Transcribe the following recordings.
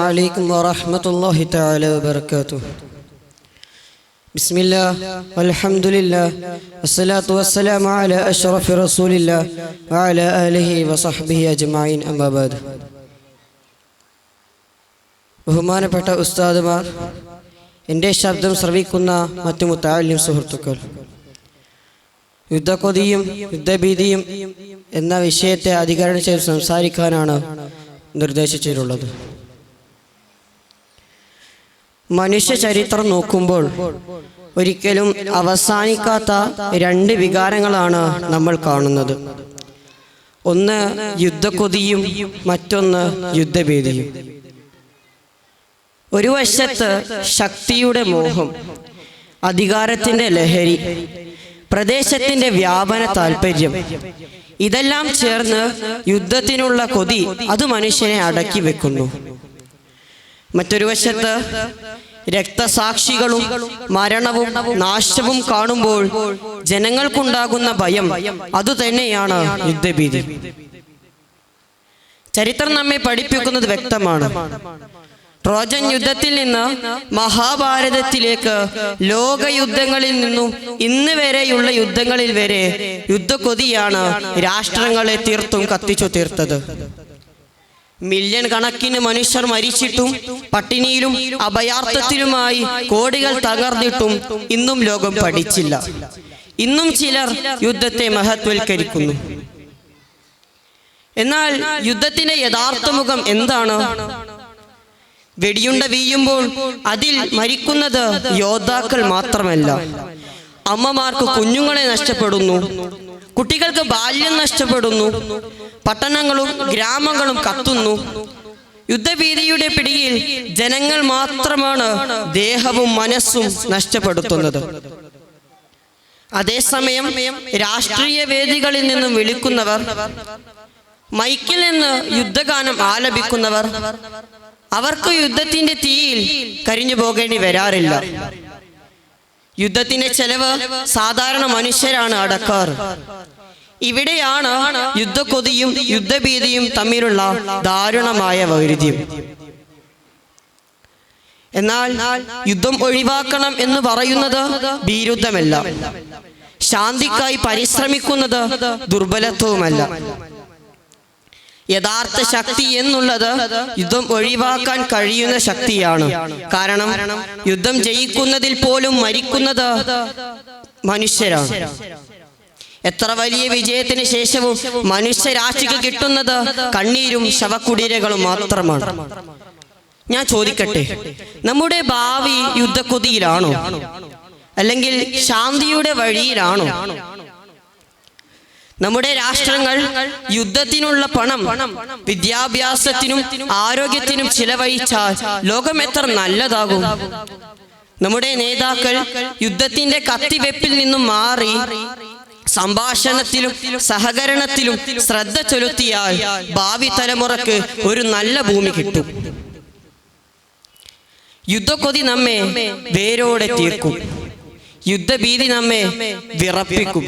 عليكم ورحمة الله تعالى وبركاته. بسم الله والحمد لله والصلاة والسلام على أشرف رسول الله وعلى آله وصحبه أجمعين أما بعد. ബഹുമാനപ്പെട്ട ഉസ്താദുമാർ, എൻ്റെ ശബ്ദം ശ്രവിക്കുന്ന മറ്റു മുത്തഅല്ലിം സുഹൃത്തുക്കൾ, യുദ്ധക്കൊതിയും യുദ്ധഭീതിയും എന്ന വിഷയത്തെ അധികരണം ചെയ്ത് സംസാരിക്കാനാണ് നിർദ്ദേശിച്ചിട്ടുള്ളത്. മനുഷ്യ ചരിത്രം നോക്കുമ്പോൾ ഒരിക്കലും അവസാനിക്കാത്ത രണ്ട് വികാരങ്ങളാണ് നമ്മൾ കാണുന്നത്. ഒന്ന് യുദ്ധക്കൊതിയും മറ്റൊന്ന് യുദ്ധഭീതിയും. ഒരു വശത്ത് ശക്തിയുടെ മോഹം, അധികാരത്തിൻ്റെ ലഹരി, പ്രദേശത്തിൻ്റെ വ്യാപന താല്പര്യം, ഇതെല്ലാം ചേർന്ന് യുദ്ധത്തിനുള്ള കൊതി അത് മനുഷ്യനെ അടക്കി വെക്കുന്നു. മറ്റൊരു വശത്ത് രക്തസാക്ഷികളും മരണവും നാശവും കാണുമ്പോൾ ജനങ്ങൾക്കുണ്ടാകുന്ന ഭയം അതുതന്നെയാണ് യുദ്ധഭീതി. ചരിത്രം നമ്മെ പഠിപ്പിക്കുന്നത് വ്യക്തമാണ്. ട്രോജൻ യുദ്ധത്തിൽ നിന്ന് മഹാഭാരതത്തിലേക്ക്, ലോകയുദ്ധങ്ങളിൽ നിന്നും ഇന്ന് വരെയുള്ള യുദ്ധങ്ങളിൽ വരെ യുദ്ധക്കൊതിയാണ് രാഷ്ട്രങ്ങളെ തീർത്തും കത്തിച്ചു തീർത്തത്. മില്യൺ കണക്കിന് മനുഷ്യർ മരിച്ചിട്ടും പട്ടിണിയിലും അഭയാർത്ഥത്തിലുമായി കോടികൾ തകർന്നിട്ടും ഇന്നും ലോകം പഠിച്ചില്ല. ഇന്നും ചിലർ യുദ്ധത്തെ മഹത്വവൽക്കരിക്കുന്നു. എന്നാൽ യുദ്ധത്തിന്റെ യഥാർത്ഥ മുഖം എന്താണ്? വെടിയുണ്ട വീഴുമ്പോൾ അതിൽ മരിക്കുന്നത് യോദ്ധാക്കൾ മാത്രമല്ല, അമ്മമാർക്ക് കുഞ്ഞുങ്ങളെ നഷ്ടപ്പെടുന്നു, കുട്ടികൾക്ക് ബാല്യം നഷ്ടപ്പെടുന്നു, പട്ടണങ്ങളും ഗ്രാമങ്ങളും കത്തുന്നു. യുദ്ധഭീതിയുടെ പിടിയിൽ ജനങ്ങൾ മാത്രമാണ് ദേഹവും മനസ്സും നഷ്ടപ്പെടുത്തുന്നത്. അതേസമയം രാഷ്ട്രീയ വേദികളിൽ നിന്നും വിളിക്കുന്നവർ, മൈക്കിൽ നിന്ന് യുദ്ധഗാനം ആലപിക്കുന്നവർ, അവർക്ക് യുദ്ധത്തിന്റെ തീയിൽ കരിഞ്ഞു പോകേണ്ടി വരാറില്ല. യുദ്ധത്തിന്റെ ചെലവ് സാധാരണ മനുഷ്യരാണ് അടക്കാറ്. ഇവിടെയാണ് യുദ്ധക്കൊതിയും യുദ്ധഭീതിയും തമ്മിലുള്ള ദാരുണമായ വൈരുദ്ധ്യം. എന്നാൽ യുദ്ധം ഒഴിവാക്കണം എന്ന് പറയുന്നത് ഭീരുത്വമല്ല, ശാന്തിക്കായി പരിശ്രമിക്കുന്നത് ദുർബലത്വവുമല്ല. യഥാർത്ഥ ശക്തി എന്നുള്ളത് യുദ്ധം ഒഴിവാക്കാൻ കഴിയുന്ന ശക്തിയാണ്. കാരണം യുദ്ധം ജയിക്കുന്നതിൽ പോലും മരിക്കുന്നത് മനുഷ്യരാണ്. എത്ര വലിയ വിജയത്തിന് ശേഷവും മനുഷ്യരാശിക്ക് കിട്ടുന്നത് കണ്ണീരും ശവക്കുടീരകളും മാത്രമാണ്. ഞാൻ ചോദിക്കട്ടെ, നമ്മുടെ ഭാവി യുദ്ധക്കൊതിയിലാണോ, അല്ലെങ്കിൽ ശാന്തിയുടെ വഴിയിലാണോ? നമ്മുടെ രാഷ്ട്രങ്ങൾ യുദ്ധത്തിനുള്ള പണം വിദ്യാഭ്യാസത്തിനും ആരോഗ്യത്തിനും ചിലവഴിച്ചാൽ ലോകം എത്ര നല്ലതാകും. നമ്മുടെ നേതാക്കൾ യുദ്ധത്തിന്റെ കത്തിവെപ്പിൽ നിന്നും മാറി സംഭാഷണത്തിലും സഹകരണത്തിലും ശ്രദ്ധ ചെലുത്തിയാൽ ഭാവി തലമുറക്ക് ഒരു നല്ല ഭൂമി കിട്ടും. യുദ്ധക്കൊതി നമ്മെ വേരോടെ തീർക്കും, യുദ്ധഭീതി നമ്മെ വിറപ്പിക്കും.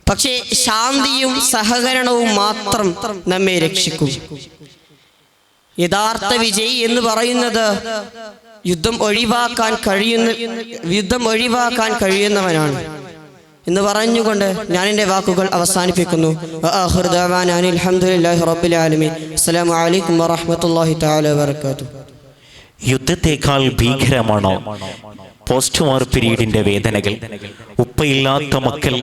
പക്ഷേ ശാന്തിയും സഹകരണവും മാത്രം നമ്മെ രക്ഷിക്കും. യഥാർത്ഥ വിജയി എന്ന് പറയുന്നത് യുദ്ധം ഒഴിവാക്കാൻ കഴിയുന്നവനാണ് എന്ന് പറഞ്ഞുകൊണ്ട് ഞാൻ എൻ്റെ വാക്കുകൾ അവസാനിപ്പിക്കുന്നു. അൽഹംദുലില്ലാഹി റബ്ബിൽ ആലമീൻ. അസ്സലാമു അലൈക്കും വറഹ്മത്തുള്ളാഹി തആല വബറകാതുഹു. യുദ്ധത്തെക്കാൾ ഭീകരമാണോ പോസ്റ്റ് വാർ പീരീഡിന്റെ വേദനകൾ? ഉപ്പയില്ലാത്ത മക്കൾ